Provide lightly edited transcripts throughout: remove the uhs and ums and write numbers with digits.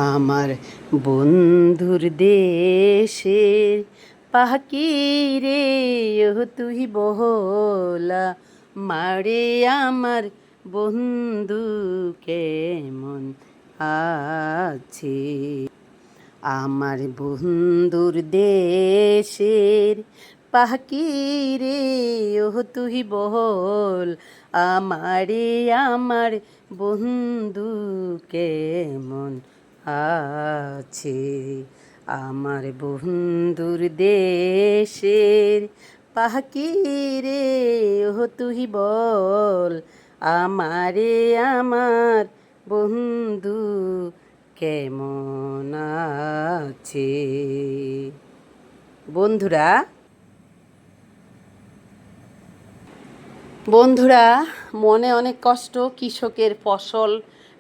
আমার বন্ধুর দেশের পাখি রে ও তুই বহলা মারে আমার বন্ধু কেমন আছে। আমার বন্ধুর দেশের পাখি রে ও তুই বল আমারে আমার বন্ধু কেমন আছে। আমার বন্ধুর দেশের পাখি রে ও তুই বল আমারে আমার বন্ধু কেমন আছে। বন্ধুরা বন্ধুরা মনে অনেক কষ্ট, কৃষকের ফসল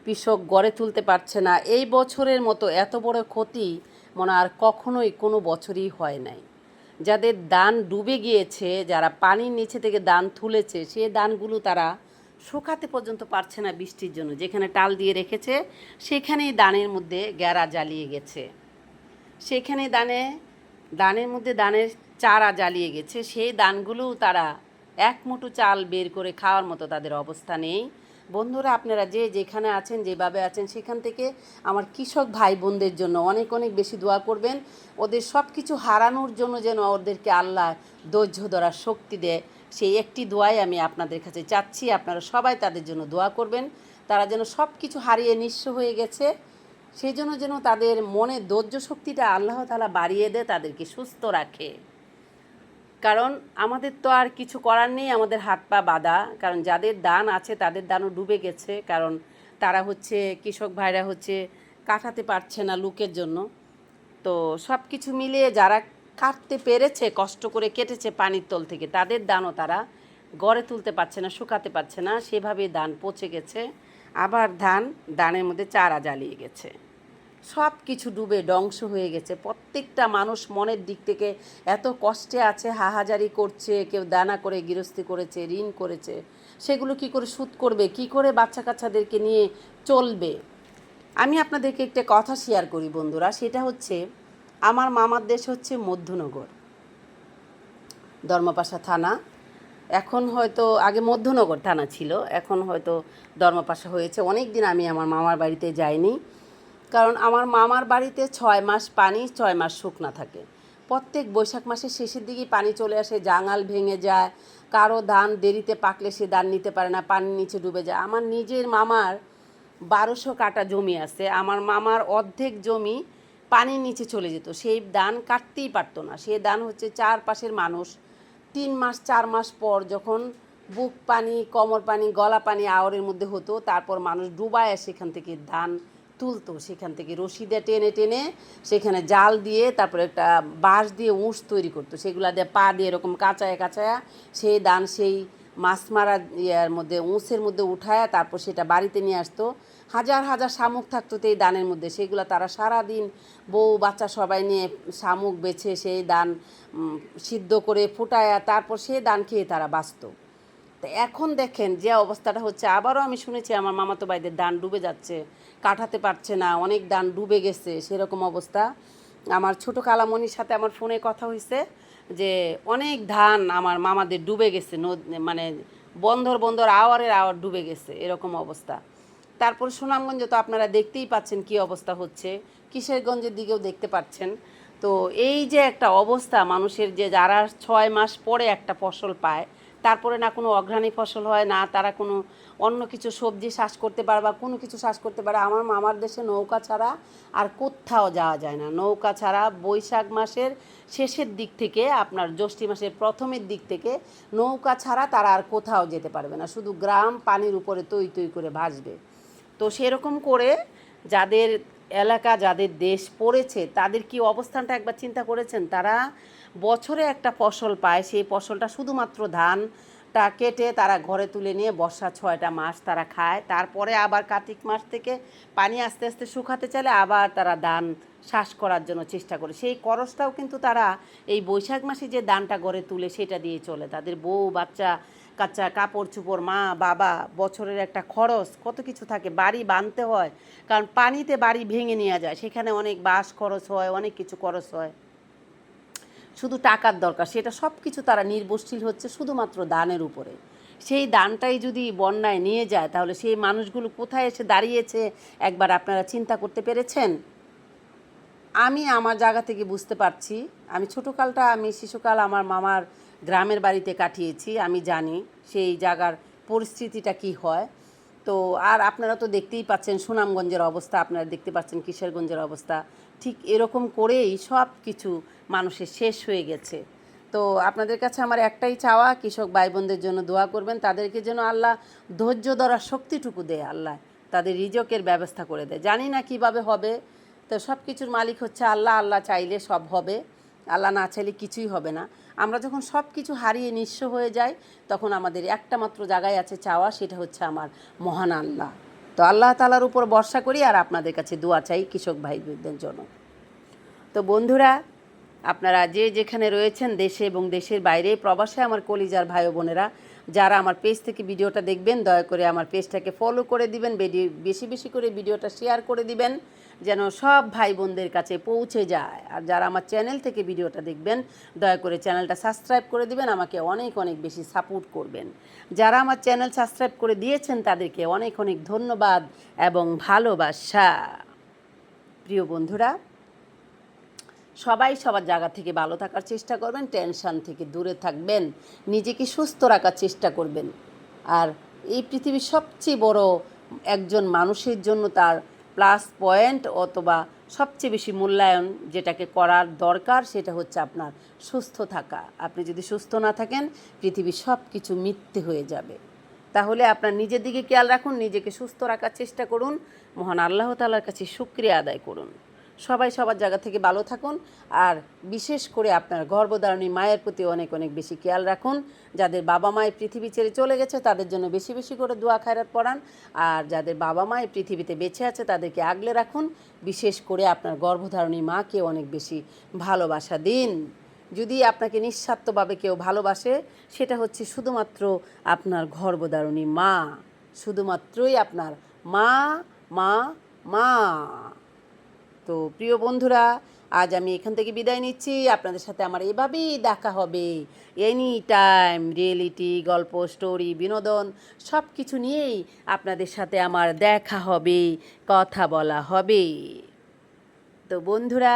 কৃষক গড়ে তুলতে পারছে না। এই বছরের মতো এত বড় ক্ষতি মনে আর কখনোই কোনো বছরই হয় নাই। যাদের ধান ডুবে গিয়েছে, যারা পানির নিচে থেকে ধান তুলেছে, সে ধানগুলো তারা শুকাতে পর্যন্ত পারছে না বৃষ্টির জন্য। যেখানে টাল দিয়ে রেখেছে সেখানেই ধানের মধ্যে গ্যারা জ্বালিয়ে গেছে, সেখানে ধানের মধ্যে ধানের চারা জ্বালিয়ে গেছে। সেই ধানগুলোও তারা এক মুঠো চাল বের করে খাওয়ার মতো তাদের অবস্থা নেই। বন্ধুরা, আপনারা যে যেখানে আছেন, যেভাবে আছেন, সেখান থেকে আমার কৃষক ভাই বোনদের জন্য অনেক অনেক বেশি দোয়া করবেন। ওদের সব কিছু হারানোর জন্য যেন ওদেরকে আল্লাহ ধৈর্য ধরার শক্তি দেয়, সেই একটি দোয়াই আমি আপনাদের কাছে চাচ্ছি। আপনারা সবাই তাদের জন্য দোয়া করবেন। তারা যেন সব কিছু হারিয়ে নিঃস্ব হয়ে গেছে, সেই জন্য যেন তাদের মনে ধৈর্য শক্তিটা আল্লাহ তাআলা বাড়িয়ে দেয়, তাদেরকে সুস্থ রাখে। কারণ আমাদের তো আর কিছু করার নেই, আমাদের হাত পা বাঁধা। কারণ যাদের ধান আছে তাদের ধানও ডুবে গেছে। কারণ তারা কৃষক ভাইরা কাটাতে পারছে না লোকের জন্য। তো সব কিছু মিলিয়ে যারা কাটতে পেরেছে, কষ্ট করে কেটেছে পানির তল থেকে, তাদের ধানও তারা গড়ে তুলতে পারছে না, শুকাতে পারছে না। সেভাবে ধান পচে গেছে। আবার ধানের মধ্যে চারা জ্বালিয়ে গেছে। সব কিছু ডুবে ধ্বংস হয়ে গেছে। প্রত্যেকটা মানুষ মনের দিক থেকে এত কষ্টে আছে, হাহাজারি করছে। কেউ দানা করে গৃহস্থী করেছে, ঋণ করেছে, সেগুলো কি করে শোধ করবে, কি করে বাচ্চা কাচ্চাদেরকে নিয়ে চলবে। আমি আপনাদেরকে একটা কথা শেয়ার করি বন্ধুরা, সেটা হচ্ছে আমার মামার দেশ মধ্যনগর, ধর্মপাশা থানা। এখন হয়তো আগে মধ্যনগর থানা ছিল, এখন হয়তো ধর্মপাশা হয়েছে। অনেক দিন আমি আমার মামার বাড়িতে যাইনি, কারণ আমার মামার বাড়িতে 6 মাস পানি, 6 মাস শুকনা থাকে। প্রত্যেক বৈশাখ মাসের শেষের দিকেই পানি চলে আসে, জাঙাল ভেঙে যায়। কারো ধান দেরিতে পাকলে সে ধান নিতে পারে না, পানির নিচে ডুবে যায়। আমার নিজের মামার 1200 কাঠা জমি আছে। আমার মামার অর্ধেক জমি পানির নিচে চলে যেত, সেই ধান কাটতেই পারতো না। সেই ধান চারপাশের মানুষ 3 মাস 4 মাস পর যখন বুক পানি, কোমর পানি, গলা পানি আওয়ারের মধ্যে হতো, তারপর মানুষ ডুবায় সেখান থেকে ধান তুলতো। সেখান থেকে রশি দিয়ে টেনে টেনে সেখানে জাল দিয়ে, তারপরে একটা বাঁশ দিয়ে উঁশ তৈরি করতো, সেগুলা দিয়ে পা দিয়ে এরকম কাঁচায় কাঁচায়া সেই ধান সেই মাছ মারা ইয়ার মধ্যে, উঁচের মধ্যে উঠায় তারপর সেটা বাড়িতে নিয়ে আসতো। হাজার হাজার শামুক থাকতো তো এই ধানের মধ্যে। সেগুলো তারা সারাদিন বউ বাচ্চা সবাই নিয়ে শামুক বেছে সেই ধান সিদ্ধ করে ফুটায়া তারপর সেই ধান খেয়ে তারা বাঁচত। তো এখন দেখেন যে অবস্থাটা হচ্ছে। আবারও আমি শুনেছি আমার মামাতো ভাইদের ধান ডুবে যাচ্ছে, কাটাতে পারছে না, অনেক ধান ডুবে গেছে, সেরকম অবস্থা। আমার ছোটো কালামণির সাথে আমার ফোনে কথা হয়েছে যে অনেক ধান আমার মামাদের ডুবে গেছে, মানে বন্দর বন্দর আওয়ারের আওয়ার ডুবে গেছে, এরকম অবস্থা। তারপর সুনামগঞ্জে তো আপনারা দেখতেই পাচ্ছেন কী অবস্থা হচ্ছে, কিশোরগঞ্জের দিকেও দেখতে পাচ্ছেন। তো এই যে একটা অবস্থা মানুষের, যে যারা 6 মাস পরে একটা ফসল পায়, তারপরে না কোনো অঘ্রাণী ফসল হয়, না তারা কোনো অন্য কিছু সবজি চাষ করতে পারে বা কোনো কিছু চাষ করতে পারে। আমার মামার দেশে নৌকা ছাড়া আর কোথাও যাওয়া যায় না। নৌকা ছাড়া বৈশাখ মাসের শেষের দিক থেকে আপনার জ্যৈষ্ঠী মাসের প্রথমের দিক থেকে নৌকা ছাড়া তারা আর কোথাও যেতে পারবে না, শুধু গ্রাম পানির উপরে তৈ তৈ করে ভাসবে। তো সেরকম করে যাদের এলাকা, যাদের দেশ পড়েছে, তাদের কি অবস্থানটা একবার চিন্তা করেছেন? তারা বছরে একটা ফসল পায়, সেই ফসলটা শুধুমাত্র ধানটা কেটে তারা ঘরে তুলে নিয়ে বর্ষা 6টা মাস তারা খায়। তারপরে আবার কার্তিক মাস থেকে পানি আস্তে আস্তে শুকাতে চাইলে আবার তারা ধান চাষ করার জন্য চেষ্টা করে। সেই খরচটাও কিন্তু তারা এই বৈশাখ মাসে যে ধানটা ঘরে তুলে সেটা দিয়ে চলে। তাদের বউ বাচ্চা কাঁচা কাপড় চোপড়, মা বাবা, বছরের একটা খরচ, কত কিছু থাকে, বাড়ি বাঁধতে হয়, কারণ পানিতে বাড়ি ভেঙে নেওয়া যায়, সেখানে অনেক বাস খরচ হয়, অনেক কিছু খরচ হয়, শুধু টাকার দরকার, সেটা সব কিছু তারা নির্ভরশীল হচ্ছে শুধুমাত্র দানের উপরে। সেই দানটাই যদি বন্যায় নিয়ে যায়, তাহলে সেই মানুষগুলো কোথায় এসে দাঁড়িয়েছে একবার আপনারা চিন্তা করতে পেরেছেন? আমি আমার জায়গা থেকে বুঝতে পারছি। আমি শিশুকাল আমার মামার গ্রামের বাড়িতে কাটিয়েছি, আমি জানি সেই জায়গার পরিস্থিতিটা কি হয়। তো আর আপনারা তো দেখতেই পাচ্ছেন সুনামগঞ্জের অবস্থা, আপনারা দেখতে পাচ্ছেন কিশোরগঞ্জের অবস্থা, ঠিক এরকম করেই সব কিছু মানুষের শেষ হয়ে গেছে। তো আপনাদের কাছে আমার একটাই চাওয়া, কৃষক ভাই বোনদের জন্য দোয়া করবেন, তাদেরকে যেন আল্লাহ ধৈর্য ধরার শক্তিটুকু দেয়, আল্লাহ তাদের রিজকের ব্যবস্থা করে দেয়। জানি না কিভাবে হবে, তো সব কিছুর মালিক হচ্ছে আল্লাহ, আল্লাহ চাইলে সব হবে, আল্লাহ না চাইলে কিছুই হবে না। আমরা যখন সব কিছু হারিয়ে নিঃস্ব হয়ে যাই, তখন আমাদের একটা মাত্র জায়গায় আছে চাওয়া, সেটা হচ্ছে আমার মহান আল্লাহ। তো আল্লাহ তাআলার উপর ভরসা করি আর আপনাদের কাছে দোয়া চাই কৃষক ভাইদের জন্য। তো বন্ধুরা, আপনারা যে যেখানে রয়েছেন, দেশে এবং দেশের বাইরে, প্রবাসে আমার কলিজার ভাই ও বোনেরা, যারা আমার পেজ থেকে ভিডিওটা দেখবেন, দয়া করে আমার পেজটাকে ফলো করে দিবেন, বেশি বেশি করে ভিডিওটা শেয়ার করে দিবেন, যেন সব ভাই বোনদের কাছে পৌঁছে যায়। আর যারা আমার চ্যানেল থেকে ভিডিওটা দেখবেন, দয়া করে চ্যানেলটা সাবস্ক্রাইব করে দিবেন, আমাকে অনেক অনেক বেশি সাপোর্ট করবেন। যারা আমার চ্যানেল সাবস্ক্রাইব করে দিয়েছেন, তাদেরকে অনেক অনেক ধন্যবাদ এবং ভালোবাসা। প্রিয় বন্ধুরা, সবাই সবার জায়গা থেকে ভালো থাকার চেষ্টা করবেন, টেনশন থেকে দূরে থাকবেন, নিজেকে সুস্থ রাখার চেষ্টা করবেন। আর এই পৃথিবীর সবচেয়ে বড় একজন মানুষের জন্য তার প্লাস পয়েন্ট অথবা সবচেয়ে বেশি মূল্যায়ন যেটাকে করার দরকার, সেটা হচ্ছে আপনার সুস্থ থাকা। আপনি যদি সুস্থ না থাকেন, পৃথিবীর সব কিছু মিথ্যে হয়ে যাবে। তাহলে আপনার নিজের দিকে খেয়াল রাখুন, নিজেকে সুস্থ রাখার চেষ্টা করুন, মহান আল্লাহ তাআলার কাছে শুকরিয়া আদায় করুন। সবাই সবার জায়গা থেকে ভালো থাকুন। আর বিশেষ করে আপনার গর্ভধারণী মায়ের প্রতি অনেক অনেক বেশি খেয়াল রাখুন। যাদের বাবা মায়ের পৃথিবী ছেড়ে চলে গেছে, তাদের জন্য বেশি বেশি করে দোয়া খায়রাত পড়ান। আর যাদের বাবা মায়ের পৃথিবীতে বেঁচে আছে, তাদেরকে আগলে রাখুন। বিশেষ করে আপনার গর্ভধারণী মাকে অনেক বেশি ভালোবাসা দিন। যদি আপনাকে নিঃস্বার্থভাবে কেউ ভালোবাসে, সেটা হচ্ছে শুধুমাত্র আপনার গর্ভধারণী মা, শুধুমাত্রই আপনার মা, মা, মা। তো প্রিয় বন্ধুরা, আজ আমি এখান থেকে বিদায় নিচ্ছি। আপনাদের সাথে আমার এভাবেই দেখা হবে, এনি টাইম রিয়েলিটি, গল্প, স্টোরি, বিনোদন সব কিছু নিয়েই আপনাদের সাথে আমার দেখা হবে, কথা বলা হবে। তো বন্ধুরা,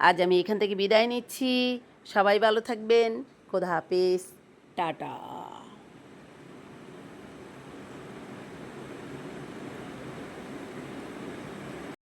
আজ আমি এখান থেকে বিদায় নিচ্ছি। সবাই ভালো থাকবেন। খোদা হাফেজ, টাটা।